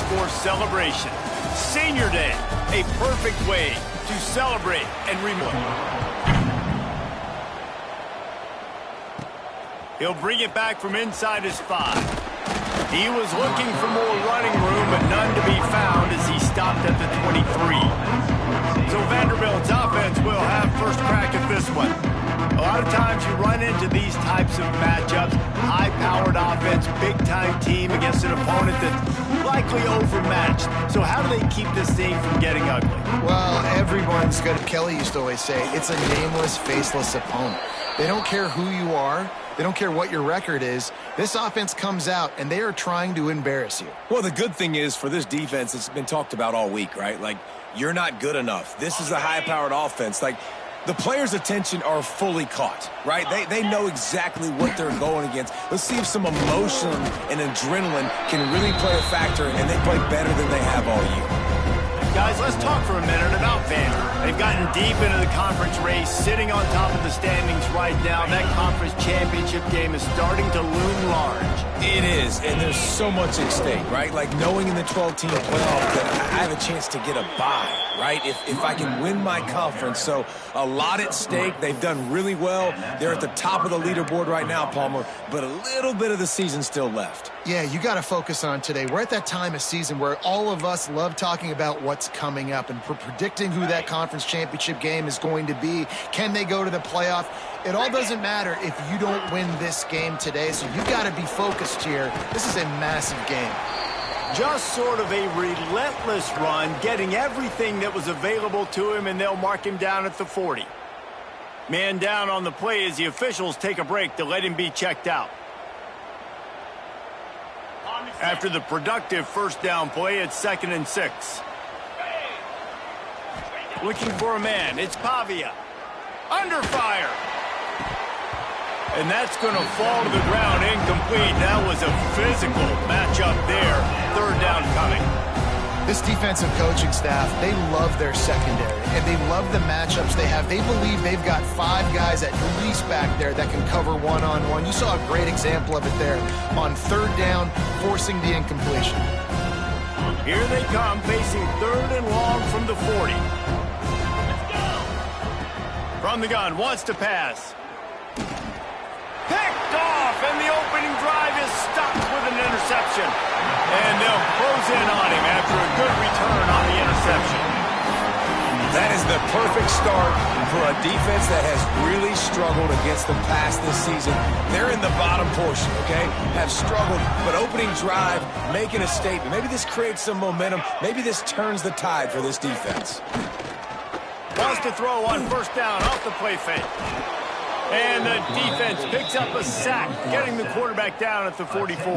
for celebration. Senior Day, a perfect way to celebrate and remember. He'll bring it back from inside his 5. He was looking for more running room, but none to be found as he stopped at the 23. So Vanderbilt's offense will have first crack at this one. A lot of times you run into these types of matchups, high-powered offense, big-time team against an opponent that's likely overmatched. So how do they keep this thing from getting ugly? Well, everyone's good. Kelly used to always say, it's a nameless, faceless opponent. They don't care who you are. They don't care what your record is. This offense comes out, and they are trying to embarrass you. Well, the good thing is for this defense, it's been talked about all week, right? Like, you're not good enough. This is a high-powered offense. Like, the players' attention are fully caught, right? They know exactly what they're going against. Let's see if some emotion and adrenaline can really play a factor, and they play better than they have all year. Guys, let's talk for a minute about Vanderbilt. They've gotten deep into the conference race, sitting on top of the standings right now. That conference championship game is starting to loom large. It is, and there's so much at stake, right? Like knowing in the 12-team playoff that I have a chance to get a bye, right? If I can win my conference. So a lot at stake. They've done really well. They're at the top of the leaderboard right now, Palmer, but a little bit of the season still left. Yeah, you got to focus on today. We're at that time of season where all of us love talking about what's coming up and predicting who that conference championship game is going to be. Can they go to the playoff? It all doesn't matter if you don't win this game today, so you got to be focused here. This is a massive game. Just sort of a relentless run, getting everything that was available to him, and they'll mark him down at the 40. Man down on the play as the officials take a break to let him be checked out. After the productive first down play, it's 2nd and 6. Looking for a man, it's Pavia. Under fire. And that's going to fall to the ground incomplete. That was a physical matchup there. 3rd down coming. This defensive coaching staff, they love their secondary, and they love the matchups they have. They believe they've got 5 guys at least back there that can cover one-on-one. You saw a great example of it there on 3rd down, forcing the incompletion. Here they come, facing 3rd and long from the 40. From the gun, wants to pass. Picked off, and the opening drive is stopped with an interception. And they'll close in on him after a good return on the interception. That is the perfect start for a defense that has really struggled against the pass this season. They're in the bottom portion, okay? Have struggled, but opening drive, making a statement. Maybe this creates some momentum. Maybe this turns the tide for this defense. Wants to throw on 1st down off the play fake. And the defense picks up a sack, getting the quarterback down at the 44.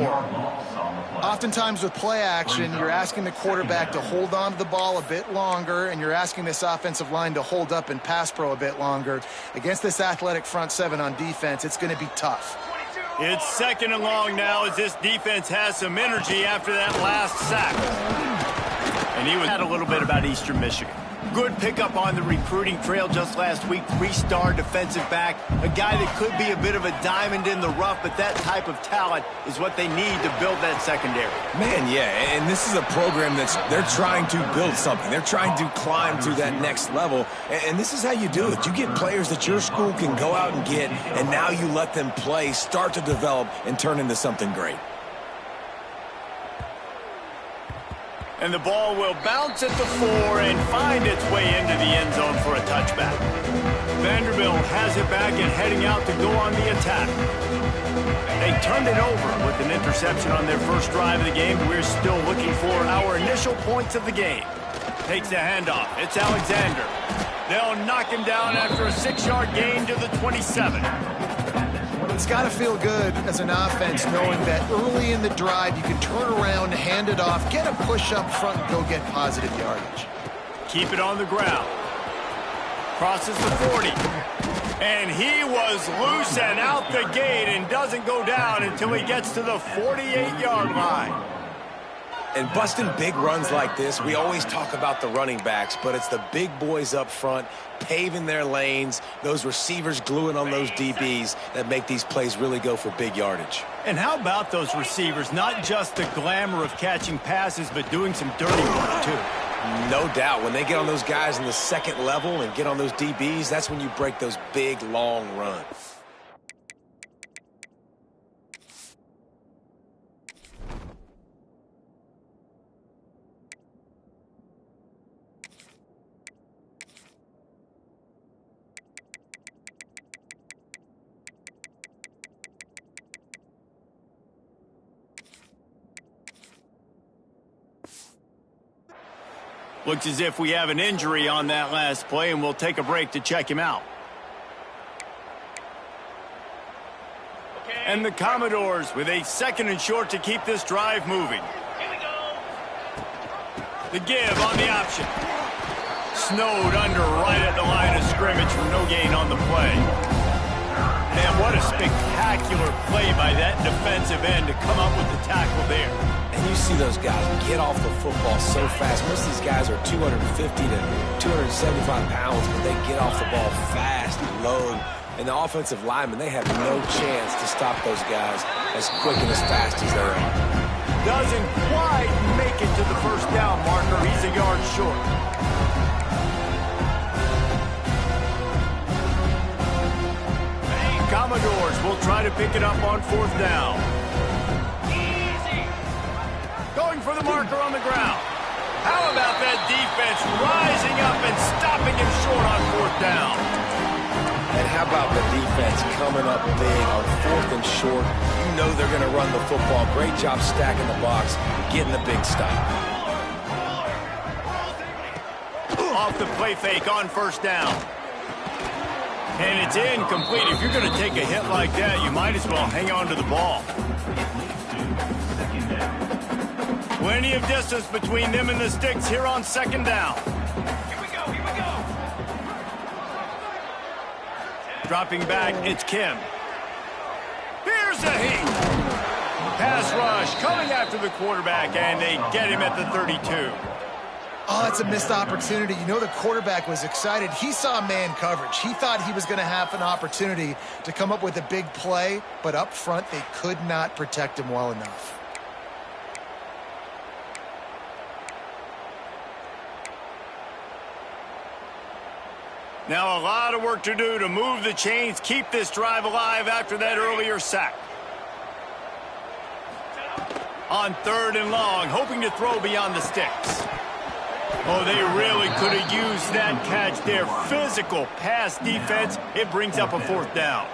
Oftentimes with play action, you're asking the quarterback to hold on to the ball a bit longer, and you're asking this offensive line to hold up in pass pro a bit longer. Against this athletic front 7 on defense, it's going to be tough. It's 2nd and long now as this defense has some energy after that last sack. And he had a little bit about Eastern Michigan. Good pickup on the recruiting trail just last week. 3-star defensive back. A guy that could be a bit of a diamond in the rough, but that type of talent is what they need to build that secondary. Man, yeah, and this is a program they're trying to build something. They're trying to climb to that next level, and this is how you do it. You get players that your school can go out and get, and now you let them play, start to develop, and turn into something great. And the ball will bounce at the 4 and find its way into the end zone for a touchback. Vanderbilt has it back and heading out to go on the attack. They turned it over with an interception on their first drive of the game. We're still looking for our initial points of the game. Takes the handoff. It's Alexander. They'll knock him down after a 6-yard gain to the 27. It's got to feel good as an offense knowing that early in the drive you can turn around, hand it off, get a push up front, and go get positive yardage. Keep it on the ground. Crosses the 40. And he was loose and out the gate and doesn't go down until he gets to the 48-yard line. And busting big runs like this, we always talk about the running backs, but it's the big boys up front paving their lanes, those receivers gluing on those DBs that make these plays really go for big yardage. And how about those receivers? Not just the glamour of catching passes, but doing some dirty work, too. No doubt. When they get on those guys in the second level and get on those DBs, that's when you break those big, long runs. Looks as if we have an injury on that last play, and we'll take a break to check him out. And the Commodores with a 2nd and short to keep this drive moving. Here we go. The give on the option. Snowed under right at the line of scrimmage for no gain on the play. Man, what a spectacular play by that defensive end to come up with the tackle there. And you see those guys get off the football so fast. Most of these guys are 250 to 275 pounds, but they get off the ball fast and low. And the offensive linemen, they have no chance to stop those guys as quick and as fast as they are. Doesn't quite make it to the first down marker. He's a yard short. Commodores will try to pick it up on 4th down. Going for the marker on the ground. How about that defense rising up and stopping him short on 4th down? And how about the defense coming up big on 4th and short? You know they're going to run the football. Great job stacking the box, getting the big stop. Off the play fake on 1st down. And it's incomplete. If you're going to take a hit like that, you might as well hang on to the ball. Plenty of distance between them and the sticks here on 2nd down. Here we go. Here we go. Dropping back, it's Kim. Here's a heat. Pass rush coming after the quarterback, and they get him at the 32. Oh, it's a missed opportunity. You know the quarterback was excited. He saw man coverage. He thought he was going to have an opportunity to come up with a big play, but up front they could not protect him well enough. Now a lot of work to do to move the chains, keep this drive alive after that earlier sack. On 3rd and long, hoping to throw beyond the sticks. Oh, they really could have used that catch there. Physical pass defense. It brings up a 4th down.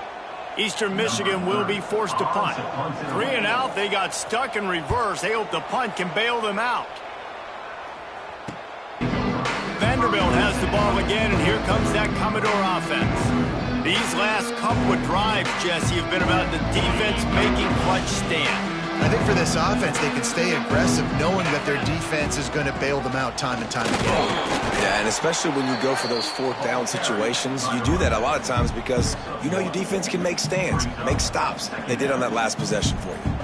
Eastern Michigan will be forced to punt. 3 and out. They got stuck in reverse. They hope the punt can bail them out. Vanderbilt has the ball again, and here comes that Commodore offense. These last couple of drives, Jesse, have been about the defense making clutch stand. I think for this offense, they can stay aggressive knowing that their defense is going to bail them out time and time again. Yeah, and especially when you go for those 4th down situations, you do that a lot of times because you know your defense can make stands, make stops. They did on that last possession for you.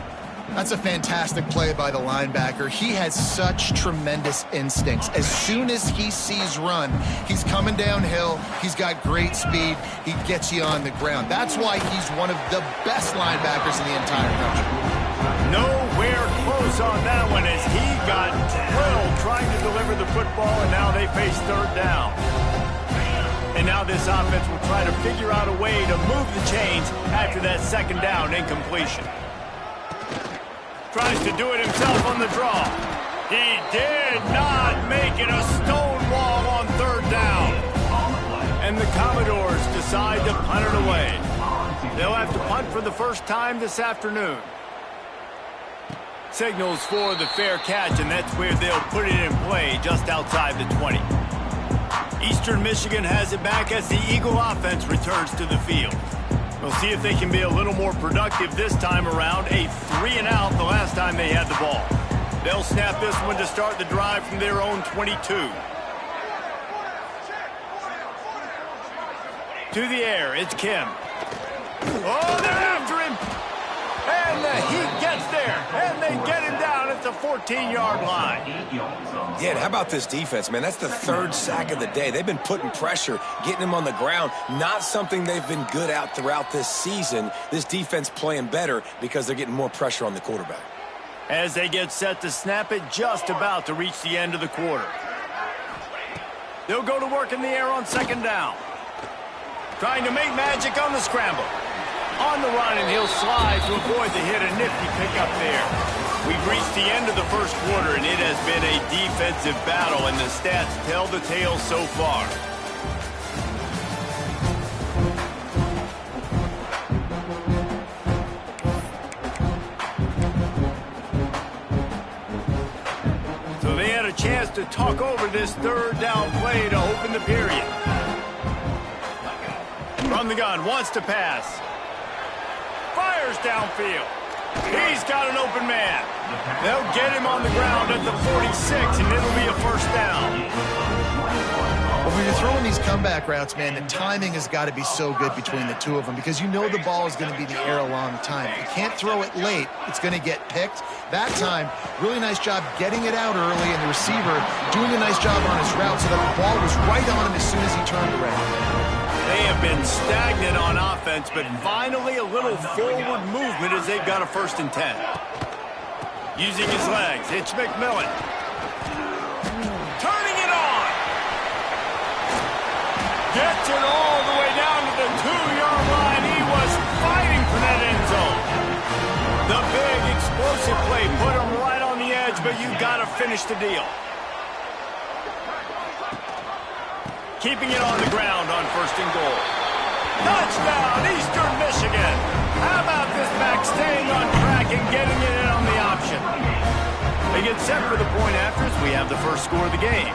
That's a fantastic play by the linebacker. He has such tremendous instincts. As soon as he sees run, he's coming downhill. He's got great speed. He gets you on the ground. That's why he's one of the best linebackers in the entire country. Nowhere close on that one as he got drilled trying to deliver the football, and now they face 3rd down. And now this offense will try to figure out a way to move the chains after that 2nd down incompletion. Tries to do it himself on the draw. He did not make it. A stone wall on 3rd down. And the Commodores decide to punt it away. They'll have to punt for the first time this afternoon. Signals for the fair catch, and that's where they'll put it in play just outside the 20. Eastern Michigan has it back as the Eagle offense returns to the field. We'll see if they can be a little more productive this time around. A 3 and out the last time they had the ball. They'll snap this one to start the drive from their own 22. To the air, it's Kim. Oh, they're after him. And the Heat gets there. And they get him down at the 14-yard line. Yeah, and how about this defense, man? That's the third sack of the day. They've been putting pressure, getting him on the ground. Not something they've been good at throughout this season. This defense playing better because they're getting more pressure on the quarterback. As they get set to snap it, just about to reach the end of the quarter. They'll go to work in the air on second down. Trying to make magic on the scramble. On the run, and he'll slide to avoid the hit. A nifty pickup there. We've reached the end of the first quarter, and it has been a defensive battle, and the stats tell the tale so far. So they had a chance to talk over this third down play to open the period. From the gun, wants to pass. Fires downfield. He's got an open man. They'll get him on the ground at the 46, and it'll be a first down. Well, when you're throwing these comeback routes, man, the timing has got to be so good between the two of them because you know the ball is going to be in the air a long time. You can't throw it late. It's going to get picked. That time, really nice job getting it out early, and the receiver doing a nice job on his route so that the ball was right on him as soon as he turned around. They have been stagnant on offense, but finally a little forward movement as they've got a 1st and 10. Using his legs, it's McMillan. Turning it on. Gets it all the way down to the 2-yard line. He was fighting for that end zone. The big explosive play put him right on the edge, but you got to finish the deal. Keeping it on the ground on 1st and goal. Touchdown, Eastern Michigan. How about this back staying on track and getting it in on the option? They get set for the point after as we have the first score of the game.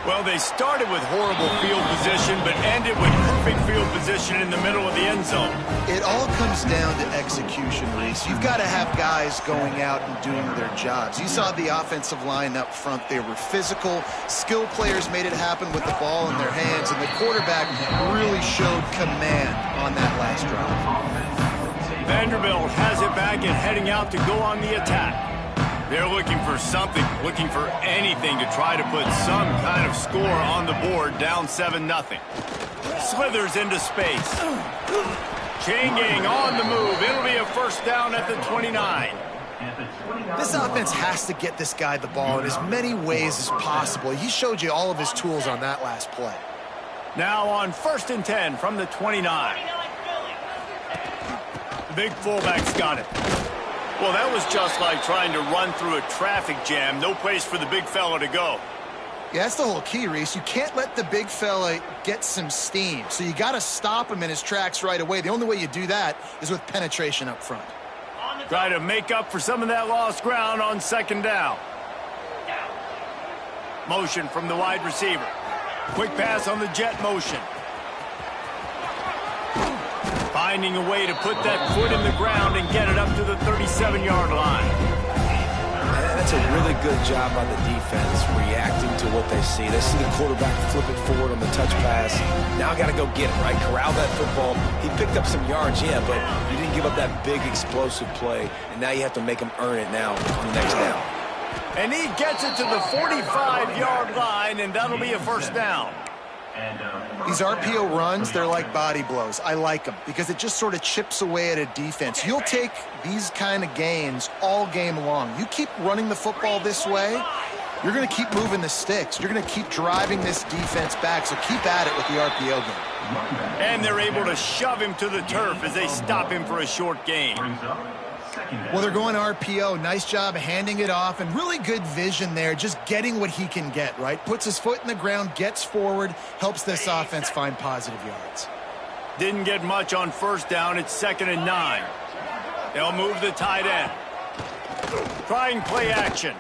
Well, they started with horrible field position, but ended with perfect field position in the middle of the end zone. It all comes down to execution, Reese. You've got to have guys going out and doing their jobs. You saw the offensive line up front. They were physical. Skill players made it happen with the ball in their hands, and the quarterback really showed command on that last drive. Vanderbilt has it back and heading out to go on the attack. They're looking for something, looking for anything to try to put some kind of score on the board, down 7-0. Slithers into space. Chain gang on the move. It'll be a first down at the 29. This offense has to get this guy the ball in as many ways as possible. He showed you all of his tools on that last play. Now on 1st and 10 from the 29. The big fullback's got it. Well, that was just like trying to run through a traffic jam. No place for the big fella to go. Yeah, that's the whole key, Reese. You can't let the big fella get some steam. So you got to stop him in his tracks right away. The only way you do that is with penetration up front. Try to make up for some of that lost ground on 2nd down. Motion from the wide receiver. Quick pass on the jet motion. Finding a way to put that foot in the ground and get it up to the 37-yard line. That's a really good job by the defense, reacting to what they see. They see the quarterback flip it forward on the touch pass. Now I got to go get it, right? Corral that football. He picked up some yards, yeah, but you didn't give up that big explosive play, and now you have to make him earn it now on the next down. And he gets it to the 45-yard line, and that'll be a first down. These RPO runs, they're like body blows. I like them because it just sort of chips away at a defense. You'll take these kind of gains all game long. You keep running the football this way, you're going to keep moving the sticks. You're going to keep driving this defense back, so keep at it with the RPO game. And they're able to shove him to the turf as they stop him for a short gain. Well, they're going RPO. Nice job handing it off, and really good vision there, just getting what he can get, right? Puts his foot in the ground, gets forward, helps this offense find positive yards. Didn't get much on 1st down. It's 2nd and 9. They'll move the tight end. Trying play action.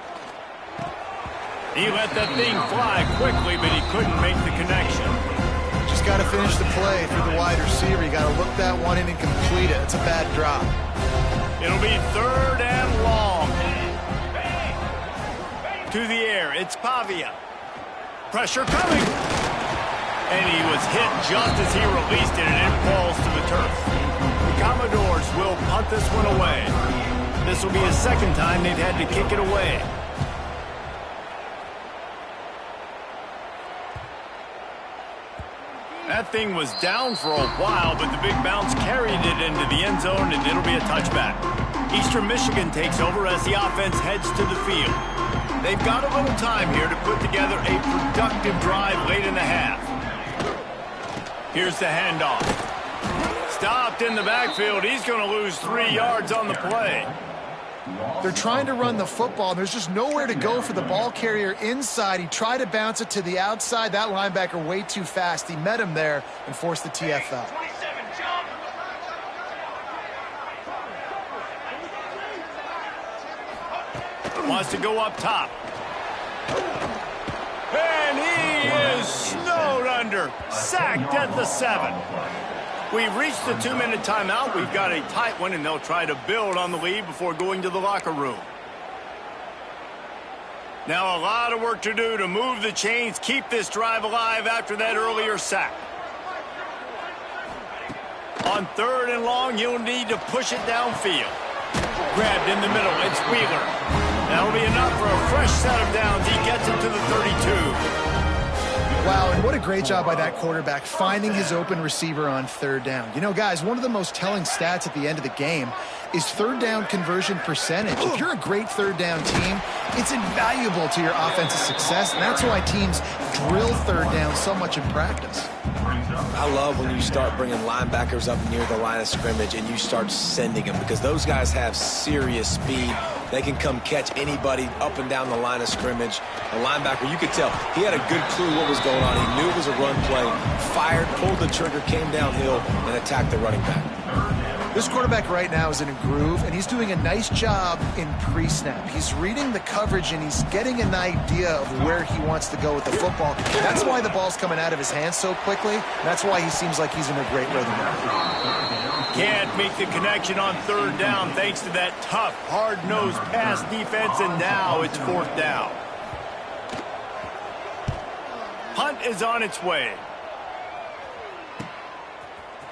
He let that thing fly quickly, but he couldn't make the connection. Just got to finish the play through the wide receiver. You got to look that one in and complete it. It's a bad drop. It'll be 3rd and long. To the air, it's Pavia. Pressure coming. And he was hit just as he released it, and it falls to the turf. The Commodores will punt this one away. This will be the second time they've had to kick it away. That thing was down for a while, but the big bounce carried it into the end zone, and it'll be a touchback. Eastern Michigan takes over as the offense heads to the field. They've got a little time here to put together a productive drive late in the half. Here's the handoff. Stopped in the backfield. He's going to lose 3 yards on the play. They're trying to run the football. There's just nowhere to go for the ball carrier inside. He tried to bounce it to the outside. That linebacker way too fast. He met him there and forced the TFL. Wants to go up top. And he is snowed under. Sacked at the 7. We've reached the 2-minute timeout. We've got a tight one, and they'll try to build on the lead before going to the locker room. Now a lot of work to do to move the chains, keep this drive alive after that earlier sack. On 3rd and long, you'll need to push it downfield. Grabbed in the middle. It's Wheeler. That'll be enough for a fresh set of downs. He gets it to the 32. Wow, and what a great job by that quarterback finding his open receiver on 3rd down. You know, guys, one of the most telling stats at the end of the game is 3rd down conversion percentage. If you're a great 3rd down team, it's invaluable to your offensive success, and that's why teams drill 3rd down so much in practice. I love when you start bringing linebackers up near the line of scrimmage and you start sending them, because those guys have serious speed. They can come catch anybody up and down the line of scrimmage. The linebacker, you could tell, he had a good clue what was going on. He knew it was a run play, fired, pulled the trigger, came downhill, and attacked the running back. This quarterback right now is in a groove, and he's doing a nice job in pre-snap. He's reading the coverage, and he's getting an idea of where he wants to go with the football. That's why the ball's coming out of his hands so quickly. That's why he seems like he's in a great rhythm. Can't make the connection on 3rd down thanks to that tough, hard-nosed pass defense, and now it's 4th down. Punt is on its way.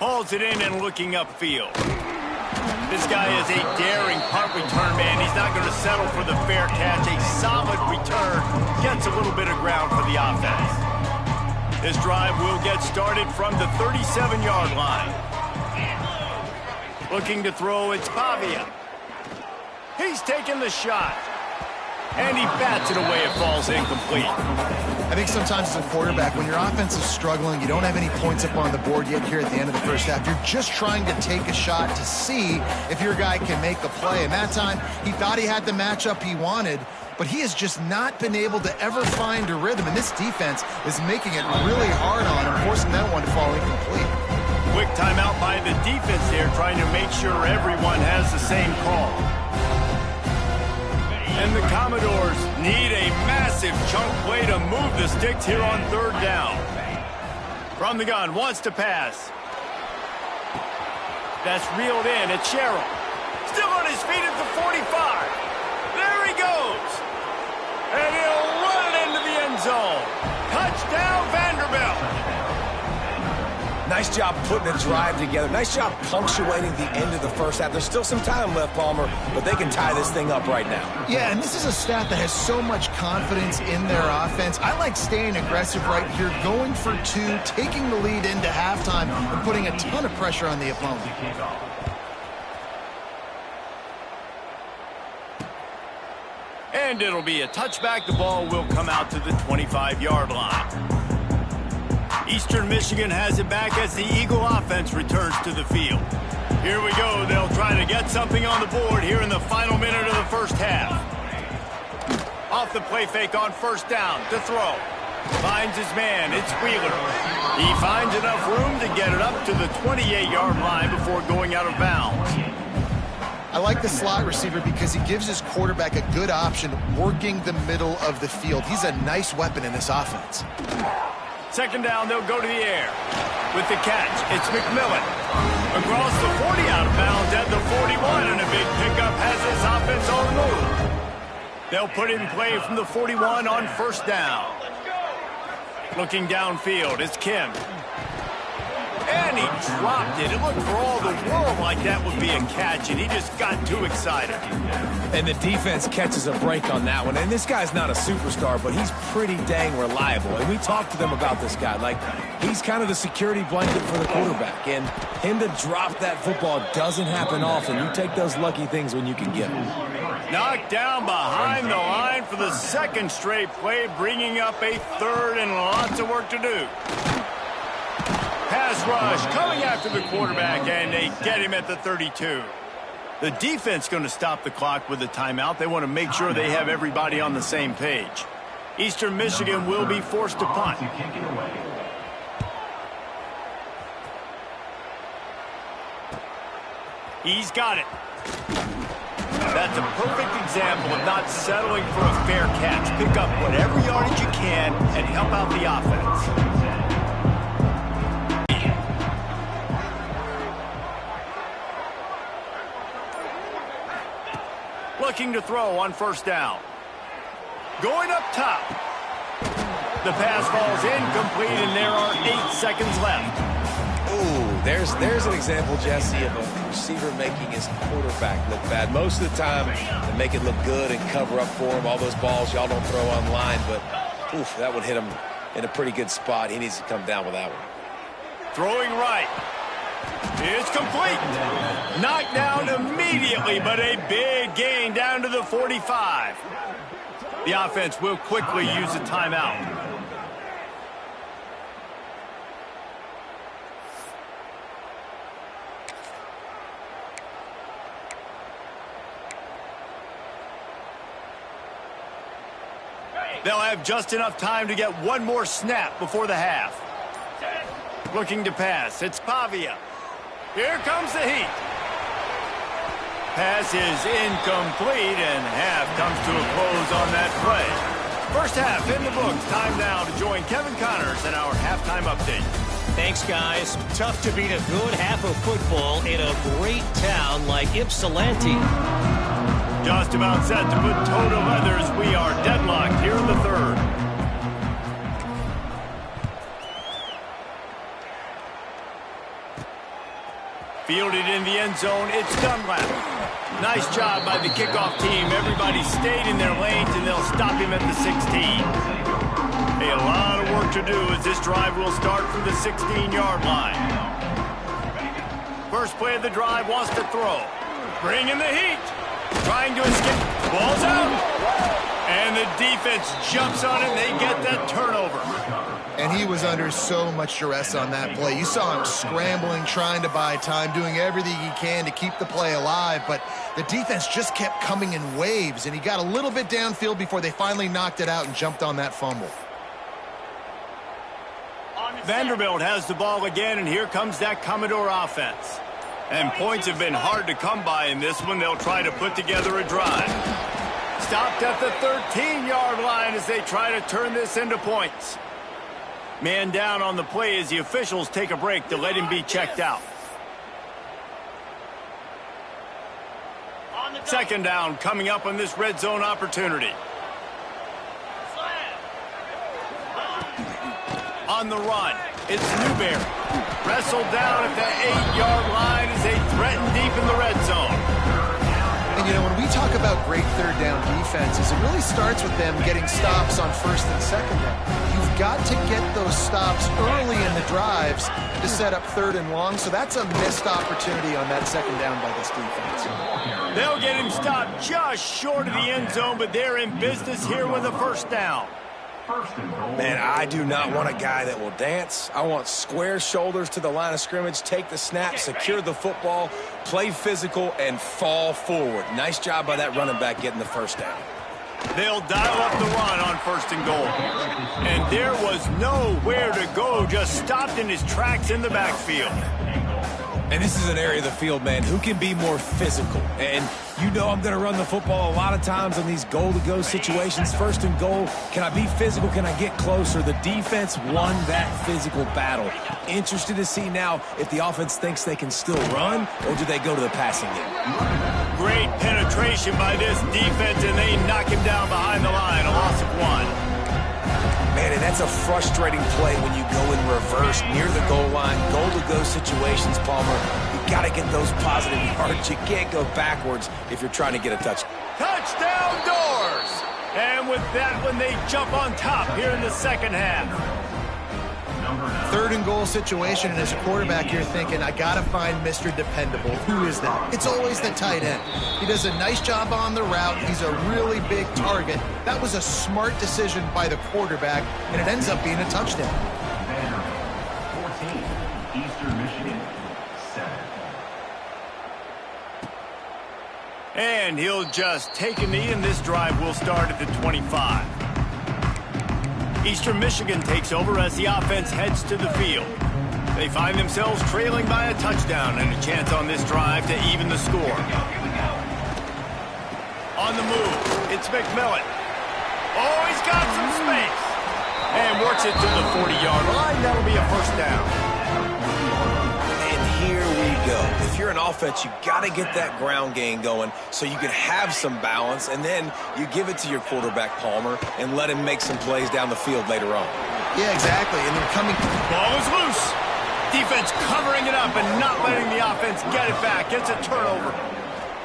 Hauls it in and looking upfield. This guy is a daring punt return man. He's not going to settle for the fair catch. A solid return. Gets a little bit of ground for the offense. This drive will get started from the 37-yard line. Looking to throw, it's Pavia. He's taking the shot. And he bats it away. It falls incomplete. I think sometimes as a quarterback, when your offense is struggling, you don't have any points up on the board yet here at the end of the first half. You're just trying to take a shot to see if your guy can make a play. And that time, he thought he had the matchup he wanted, but he has just not been able to ever find a rhythm. And this defense is making it really hard on him, forcing that one to fall incomplete. Quick timeout by the defense there, trying to make sure everyone has the same call. And the Commodores need a massive chunk play to move the sticks here on 3rd down. From the gun, wants to pass. That's reeled in. It's Sherrill. Still on his feet at the 45. There he goes. And he'll run it into the end zone. Touchdown, Vanderbilt. Nice job putting the drive together. Nice job punctuating the end of the first half. There's still some time left, Palmer, but they can tie this thing up right now. Yeah, and this is a staff that has so much confidence in their offense. I like staying aggressive right here, going for 2, taking the lead into halftime, and putting a ton of pressure on the opponent. And it'll be a touchback. The ball will come out to the 25-yard line. Eastern Michigan has it back as the Eagle offense returns to the field. Here we go. They'll try to get something on the board here in the final minute of the first half. Off the play fake on 1st down to throw. Finds his man. It's Wheeler. He finds enough room to get it up to the 28-yard line before going out of bounds. I like the slot receiver because he gives his quarterback a good option working the middle of the field. He's a nice weapon in this offense. 2nd down, they'll go to the air. With the catch, it's McMillan. Across the 40, out of bounds at the 41, and a big pickup has this offense on the move. They'll put in play from the 41 on 1st down. Looking downfield, it's Kim. And and he dropped it. It looked for all the world like that would be a catch, and he just got too excited. And the defense catches a break on that one. And this guy's not a superstar, but he's pretty dang reliable. And we talked to them about this guy. Like, he's kind of the security blanket for the quarterback. And him to drop that football doesn't happen often. You take those lucky things when you can get them. Knocked down behind the line for the second straight play, bringing up a third and lots of work to do. Pass rush coming after the quarterback, and they get him at the 32. The defense going to stop the clock with a timeout. They want to make sure they have everybody on the same page. Eastern Michigan will be forced to punt. He's got it. That's a perfect example of not settling for a fair catch. Pick up whatever yardage you can and help out the offense. Looking to throw on first down. Going up top. The pass falls incomplete, and there are 8 seconds left. Ooh, there's an example, Jesse, of a receiver making his quarterback look bad. Most of the time, they make it look good and cover up for him. All those balls y'all don't throw online, but oof, that would hit him in a pretty good spot. He needs to come down with that one. Throwing right. It's complete. Knocked down immediately, but a big gain down to the 45. The offense will quickly use a timeout. They'll have just enough time to get one more snap before the half. Looking to pass. It's Pavia. Here comes the heat. Pass is incomplete, and half comes to a close on that play. First half in the books. Time now to join Kevin Connors in our halftime update. Thanks, guys. Tough to beat a good half of football in a great town like Ypsilanti. Just about set to put toe to leathers. We are deadlocked here in the third. Fielded in the end zone, it's Dunlap. Nice job by the kickoff team. Everybody stayed in their lanes, and they'll stop him at the 16. A lot of work to do as this drive will start from the 16-yard line. First play of the drive wants to throw. Bring in the heat. Trying to escape. Ball's out. And the defense jumps on it, and they get that turnover. And he was under so much duress on that play. You saw him scrambling, trying to buy time, doing everything he can to keep the play alive. But the defense just kept coming in waves, and he got a little bit downfield before they finally knocked it out and jumped on that fumble. Vanderbilt has the ball again, and here comes that Commodore offense. And points have been hard to come by in this one. They'll try to put together a drive. Stopped at the 13-yard line as they try to turn this into points. Man down on the play as the officials take a break to let him be checked out. Second down coming up on this red zone opportunity. On the run, it's Newberry. Wrestled down at the 8-yard line as they threaten deep in the red zone. And, you know, when we talk about great third down defenses, it really starts with them getting stops on first and second down. You've got to get those stops early in the drives to set up third and long, so that's a missed opportunity on that second down by this defense. They'll get him stopped just short of the end zone, but they're in business here with a first down. Man, I do not want a guy that will dance. I want square shoulders to the line of scrimmage, take the snap, secure the football, play physical, and fall forward. Nice job by that running back getting the first down. They'll dial up the run on first and goal. And there was nowhere to go, just stopped in his tracks in the backfield. And this is an area of the field, man, who can be more physical. And you know I'm going to run the football a lot of times in these goal-to-go situations. First and goal, can I be physical? Can I get closer? The defense won that physical battle. Interested to see now if the offense thinks they can still run, or do they go to the passing game? Great penetration by this defense, and they knock him down behind the line, a loss of 1. Man, and that's a frustrating play when you go in reverse near the goal line. Goal-to-go situations, Palmer. You got to get those positive yards. You can't go backwards if you're trying to get a touchdown. Touchdown doors! And with that one, they jump on top here in the second half. 3rd and goal situation, and as a quarterback, you're thinking, I got to find Mr. Dependable. Who is that? It's always the tight end. He does a nice job on the route. He's a really big target. That was a smart decision by the quarterback, and it ends up being a touchdown. Vanderbilt, 14. Eastern Michigan, 7. And he'll just take a knee, and this drive will start at the 25. Eastern Michigan takes over as the offense heads to the field. They find themselves trailing by a touchdown and a chance on this drive to even the score. On the move, it's McMillan. Oh, he's got some space. And works it to the 40-yard line. That'll be a first down. And here we go. If you're an offense, you got to get that ground game going so you can have some balance, and then you give it to your quarterback, Palmer, and let him make some plays down the field later on. Yeah, exactly. And they're coming. Ball is loose. Defense covering it up and not letting the offense get it back. It's a turnover.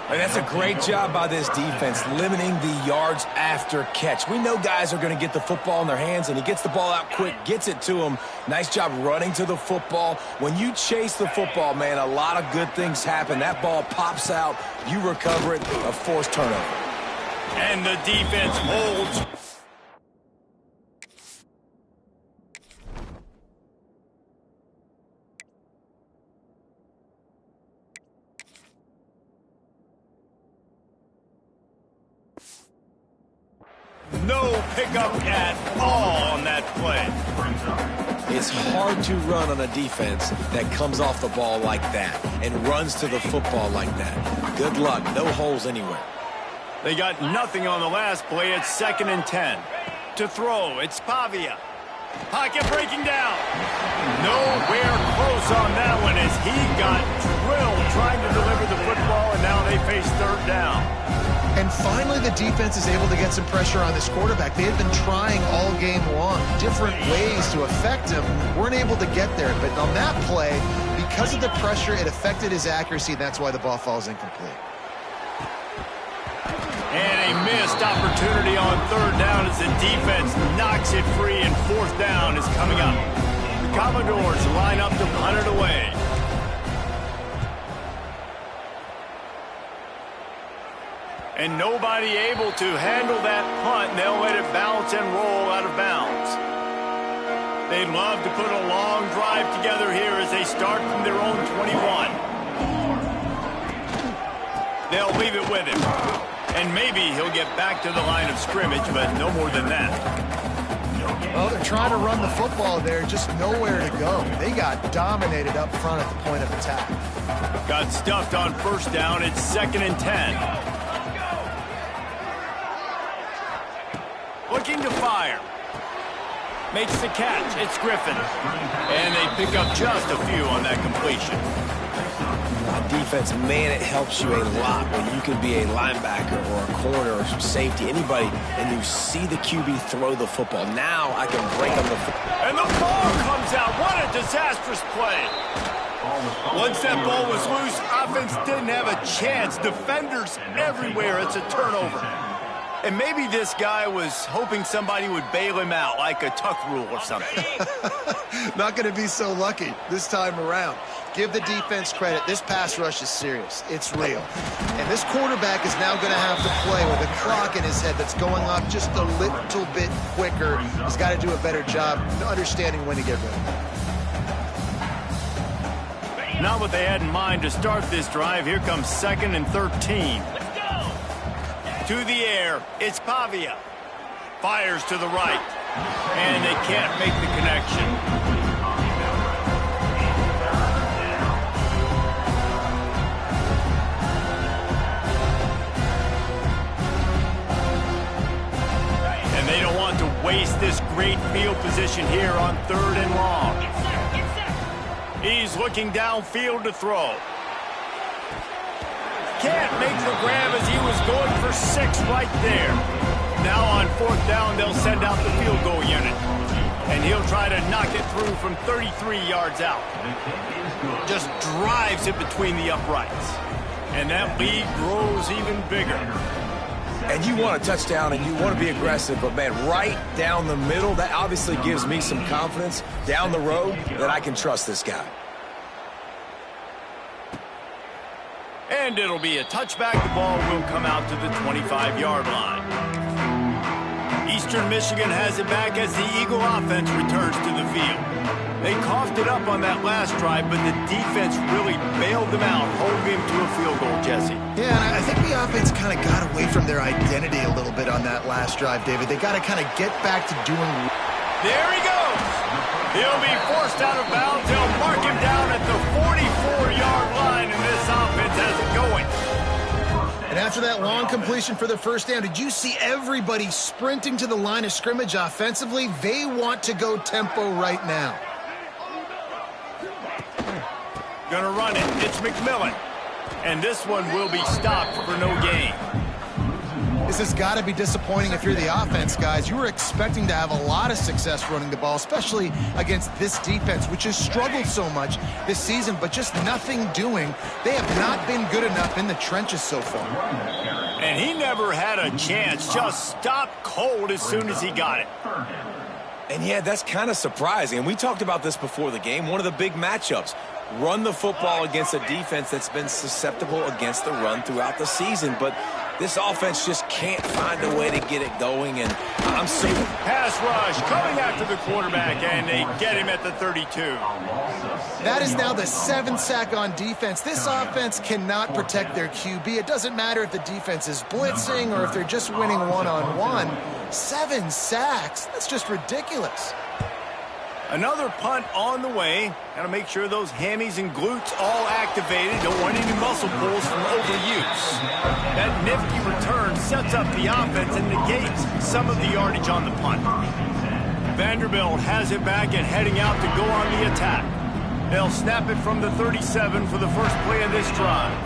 And that's a great job by this defense, limiting the yards after catch. We know guys are going to get the football in their hands, and he gets the ball out quick, gets it to him. Nice job running to the football. When you chase the football, man, a lot of good things happen. That ball pops out, you recover it, a forced turnover. And the defense holds. No pickup at all on that play. It's hard to run on a defense that comes off the ball like that and runs to the football like that. Good luck. No holes anywhere. They got nothing on the last play. It's 2nd and 10. To throw, it's Pavia. Pocket breaking down. Nowhere close on that one as he got drilled trying to deliver the football, and now they face 3rd down. And finally, the defense is able to get some pressure on this quarterback. They had been trying all game long, different ways to affect him, weren't able to get there. But on that play, because of the pressure, it affected his accuracy, and that's why the ball falls incomplete. And a missed opportunity on 3rd down as the defense knocks it free, and 4th down is coming up. The Commodores line up to punt it away. And nobody able to handle that punt. They'll let it bounce and roll out of bounds. They'd love to put a long drive together here as they start from their own 21. They'll leave it with him. And maybe he'll get back to the line of scrimmage, but no more than that. Well, they're trying to run the football there, just nowhere to go. They got dominated up front at the point of attack. Got stuffed on 1st down. It's 2nd and 10. Looking to fire. Makes the catch. It's Griffin. And they pick up just a few on that completion. On defense, man, it helps you a lot when you can be a linebacker or a corner or some safety, anybody, and you see the QB throw the football. Now I can break on the football. And the ball comes out. What a disastrous play. Once that ball was loose, offense didn't have a chance. Defenders everywhere. It's a turnover. And maybe this guy was hoping somebody would bail him out, like a tuck rule or something. Not going to be so lucky this time around. Give the defense credit. This pass rush is serious. It's real. And this quarterback is now going to have to play with a clock in his head that's going off just a little bit quicker. He's got to do a better job understanding when to get rid of it. Not what they had in mind to start this drive. Here comes 2nd and 13. To the air, it's Pavia. Fires to the right. And they can't make the connection. And they don't want to waste this great field position here on 3rd and long. He's looking downfield to throw. Can't make the grab as he was going for 6 right there. Now on 4th down, they'll send out the field goal unit. And he'll try to knock it through from 33 yards out. Just drives it between the uprights. And that lead grows even bigger. And you want a touchdown and you want to be aggressive, but, man, right down the middle, that obviously gives me some confidence down the road that I can trust this guy. And it'll be a touchback. The ball will come out to the 25-yard line. Eastern Michigan has it back as the Eagle offense returns to the field. They coughed it up on that last drive, but the defense really bailed them out, holding him to a field goal, Jesse. Yeah, and I think the offense kind of got away from their identity a little bit on that last drive, David. They got to kind of get back to doing... There he goes! He'll be forced out of bounds. They'll mark him down at the 44-yard line, and this offense has it going. And after that long completion for the first down, did you see everybody sprinting to the line of scrimmage offensively? They want to go tempo right now. Gonna run it. It's McMillan. And this one will be stopped for no gain. This has got to be disappointing if you're the offense, guys. You were expecting to have a lot of success running the ball, especially against this defense, which has struggled so much this season, but just nothing doing. They have not been good enough in the trenches so far. And he never had a chance. Just stopped cold as soon as he got it. And, yeah, that's kind of surprising. And we talked about this before the game. One of the big matchups. Run the football against a defense that's been susceptible against the run throughout the season. But this offense just can't find a way to get it going. And I'm so... Pass rush coming after the quarterback, and they get him at the 32. That is now the 7th sack on defense. This offense cannot protect their QB. It doesn't matter if the defense is blitzing or if they're just winning one-on-one. 7 sacks. That's just ridiculous. Another punt on the way. Got to make sure those hammies and glutes all activated. Don't want any muscle pulls from overuse. That nifty return sets up the offense and negates some of the yardage on the punt. Vanderbilt has it back and heading out to go on the attack. They'll snap it from the 37 for the first play of this drive.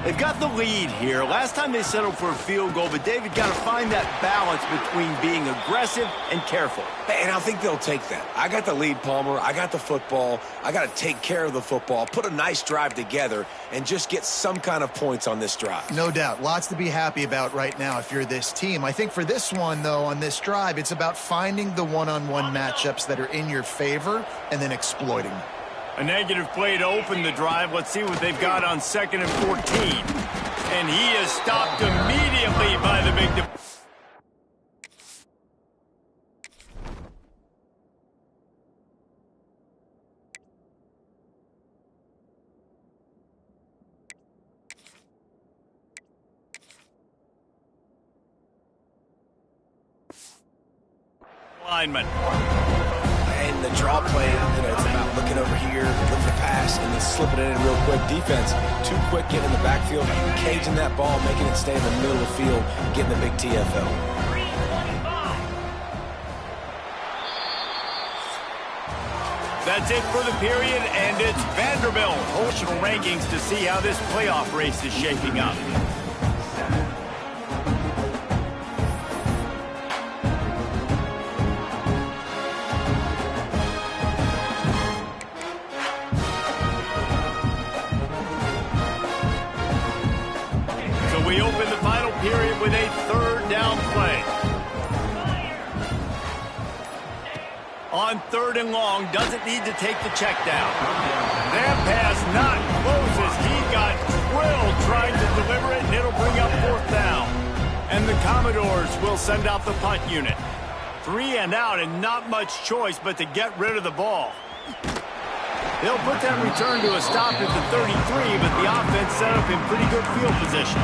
They've got the lead here. Last time they settled for a field goal, but David got to find that balance between being aggressive and careful. And I think they'll take that. I got the lead, Palmer. I got the football. I got to take care of the football, put a nice drive together, and just get some kind of points on this drive. No doubt. Lots to be happy about right now if you're this team. I think for this one, though, on this drive, it's about finding the one-on-one matchups that are in your favor and then exploiting them. A negative play to open the drive. Let's see what they've got on 2nd and 14. And he is stopped immediately by the big lineman. And the draw play, it's about looking over here, looking to pass, and then slipping it in real quick. Defense, too quick getting in the backfield, caging that ball, making it stay in the middle of the field, getting the big TFL. That's it for the period, and it's Vanderbilt. National rankings to see how this playoff race is shaping up. We open the final period with a 3rd down play. On 3rd and long, doesn't need to take the check down. That pass not closes. He got drilled trying to deliver it, and it'll bring up 4th down. And the Commodores will send out the punt unit. 3 and out, and not much choice but to get rid of the ball. They'll put that return to a stop at the 33, but the offense set up in pretty good field position.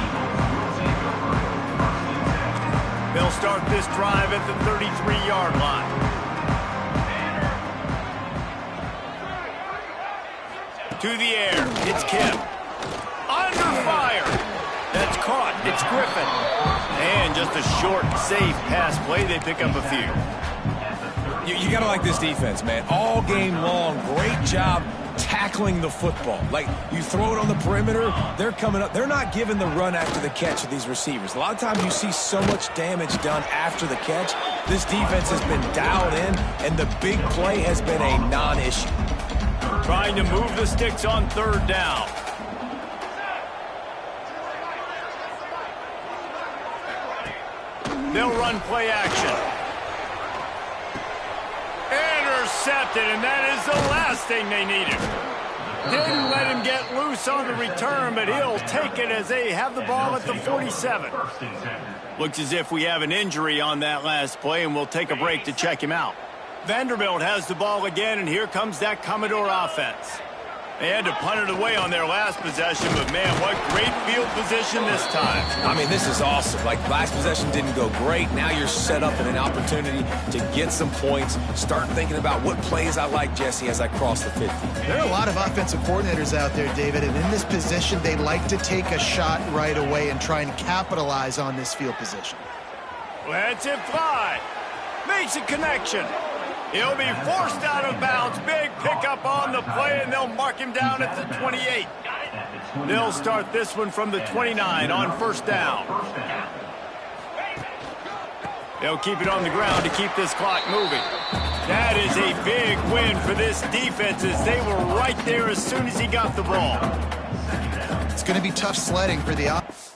They'll start this drive at the 33-yard line. To the air, it's Kim. Under fire. That's caught. It's Griffin. And just a short, safe pass play. They pick up a few. You got to like this defense, man. All game long, great job tackling the football. Like, you throw it on the perimeter, they're coming up. They're not giving the run after the catch to these receivers. A lot of times you see so much damage done after the catch. This defense has been dialed in, and the big play has been a non-issue. Trying to move the sticks on third down. They'll run play action. Intercepted, and that is the last thing they needed. Didn't let him get loose on the return, but he'll take it as they have the ball at the 47. Looks as if we have an injury on that last play, and we'll take a break to check him out. Vanderbilt has the ball again, and here comes that Commodore offense. They had to punt it away on their last possession, but man, what great field position this time. I mean, this is awesome. Like, last possession didn't go great. Now you're set up in an opportunity to get some points. Start thinking about what plays I like, Jesse, as I cross the 50. There are a lot of offensive coordinators out there, David, and in this position, they like to take a shot right away and try and capitalize on this field position. Lets it fly. Makes a connection. He'll be forced out of bounds. Big pickup on the play, and they'll mark him down at the 28. They'll start this one from the 29 on first down. They'll keep it on the ground to keep this clock moving. That is a big win for this defense as they were right there as soon as he got the ball. It's going to be tough sledding for the offense.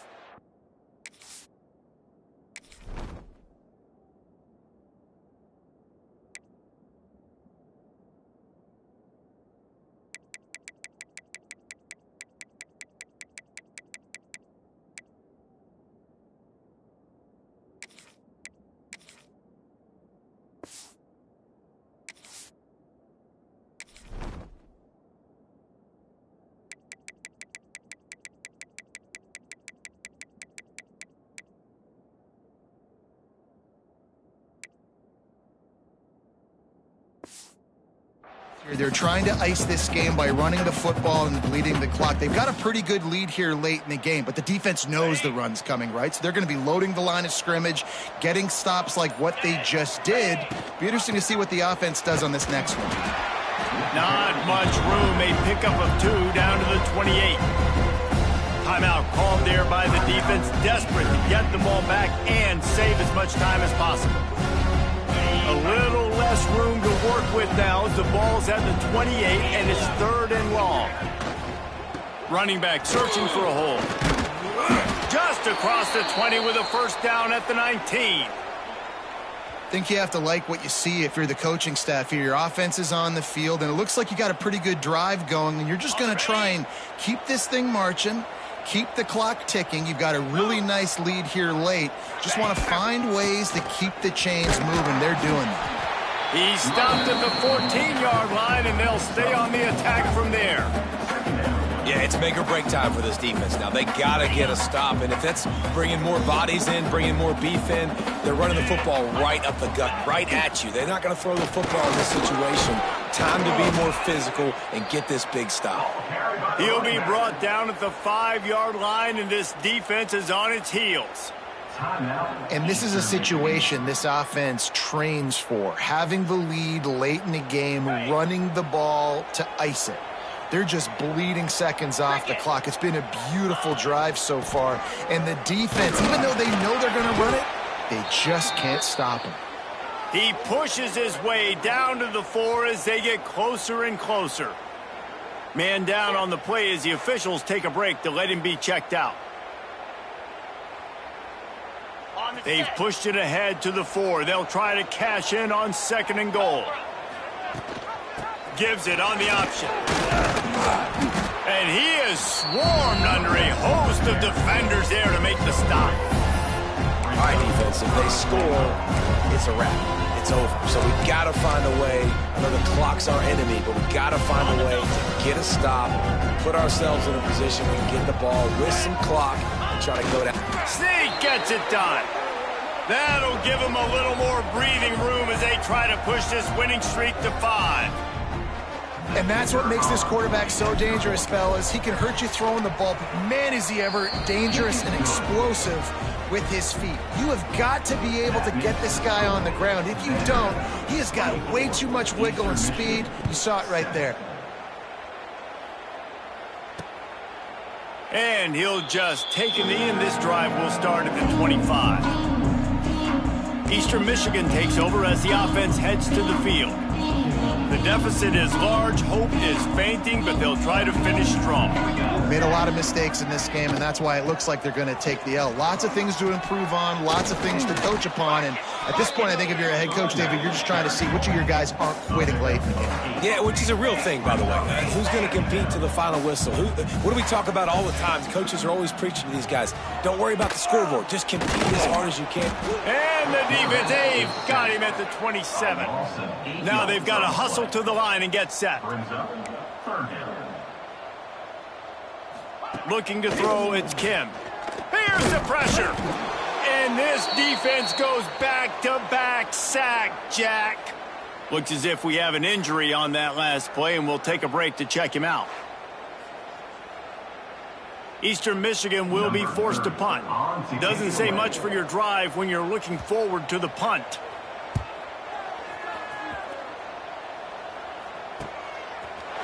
They're trying to ice this game by running the football and bleeding the clock. They've got a pretty good lead here late in the game, but the defense knows the run's coming, right? So they're going to be loading the line of scrimmage, getting stops like what they just did. Be interesting to see what the offense does on this next one. Not much room. A pickup of 2 down to the 28. Timeout called there by the defense, desperate to get the ball back and save as much time as possible. A little less room to work with now as the ball's at the 28 and it's 3rd and long. Running back searching for a hole. Just across the 20 with a first down at the 19. I think you have to like what you see if you're the coaching staff here. Your offense is on the field, and it looks like you got a pretty good drive going, and you're just going to try and keep this thing marching, keep the clock ticking. You've got a really nice lead here late. Just want to find ways to keep the chains moving. They're doing that. He stopped at the 14-yard line, and they'll stay on the attack from there. Yeah, it's make or break time for this defense now. They got to get a stop, and if that's bringing more bodies in, bringing more beef in, they're running the football right up the gut, right at you. They're not going to throw the football in this situation. Time to be more physical and get this big stop. He'll be brought down at the 5-yard line, and this defense is on its heels. And this is a situation this offense trains for, having the lead late in the game, running the ball to ice it. They're just bleeding seconds off the clock. It's been a beautiful drive so far. And the defense, even though they know they're going to run it, they just can't stop him. He pushes his way down to the 4 as they get closer and closer. Man down on the play as the officials take a break to let him be checked out. They've pushed it ahead to the 4. They'll try to cash in on 2nd and goal. Gives it on the option. And he is swarmed under a host of defenders there to make the stop. All right, defense, if they score, it's a wrap. It's over. So we've got to find a way. I know the clock's our enemy, but we've got to find a way to get a stop, put ourselves in a position where we can get the ball with some clock and try to go down. Sneak gets it done. That'll give them a little more breathing room as they try to push this winning streak to 5. And that's what makes this quarterback so dangerous, fellas. He can hurt you throwing the ball, but man, is he ever dangerous and explosive with his feet. You have got to be able to get this guy on the ground. If you don't, he has got way too much wiggle and speed. You saw it right there. And he'll just take a knee, and this drive will start at the 25. Eastern Michigan takes over as the offense heads to the field. The deficit is large, hope is fainting, but they'll try to finish strong. Made a lot of mistakes in this game, and that's why it looks like they're going to take the L. Lots of things to improve on, lots of things to coach upon, and at this point, I think if you're a head coach, David, you're just trying to see which of your guys aren't quitting late in the game. Yeah, which is a real thing, by the way. Who's going to compete to the final whistle? What do we talk about all the time? Coaches are always preaching to these guys. Don't worry about the scoreboard. Just compete as hard as you can. And the defense, they've got him at the 27. Now they've got to hustle to the line and get set. Looking to throw, it's Kim. Here's the pressure. And this defense goes back-to-back sack, Jack. Looks as if we have an injury on that last play, and we'll take a break to check him out. Eastern Michigan will be forced to punt. Doesn't say much for your drive when you're looking forward to the punt.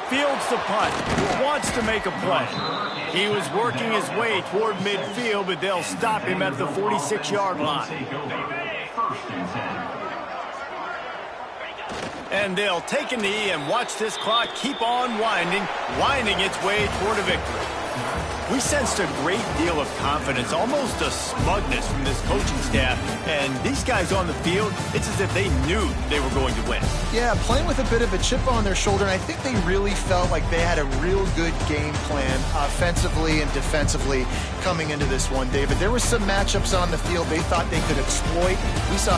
Fields the punt, wants to make a play. He was working his way toward midfield, but they'll stop him at the 46-yard line. And they'll take a knee and watch this clock keep on winding its way toward a victory. We sensed a great deal of confidence, almost a smugness from this coaching staff. And these guys on the field, it's as if they knew they were going to win. Yeah, playing with a bit of a chip on their shoulder, and I think they really felt like they had a real good game plan offensively and defensively coming into this one, David. There were some matchups on the field they thought they could exploit. We saw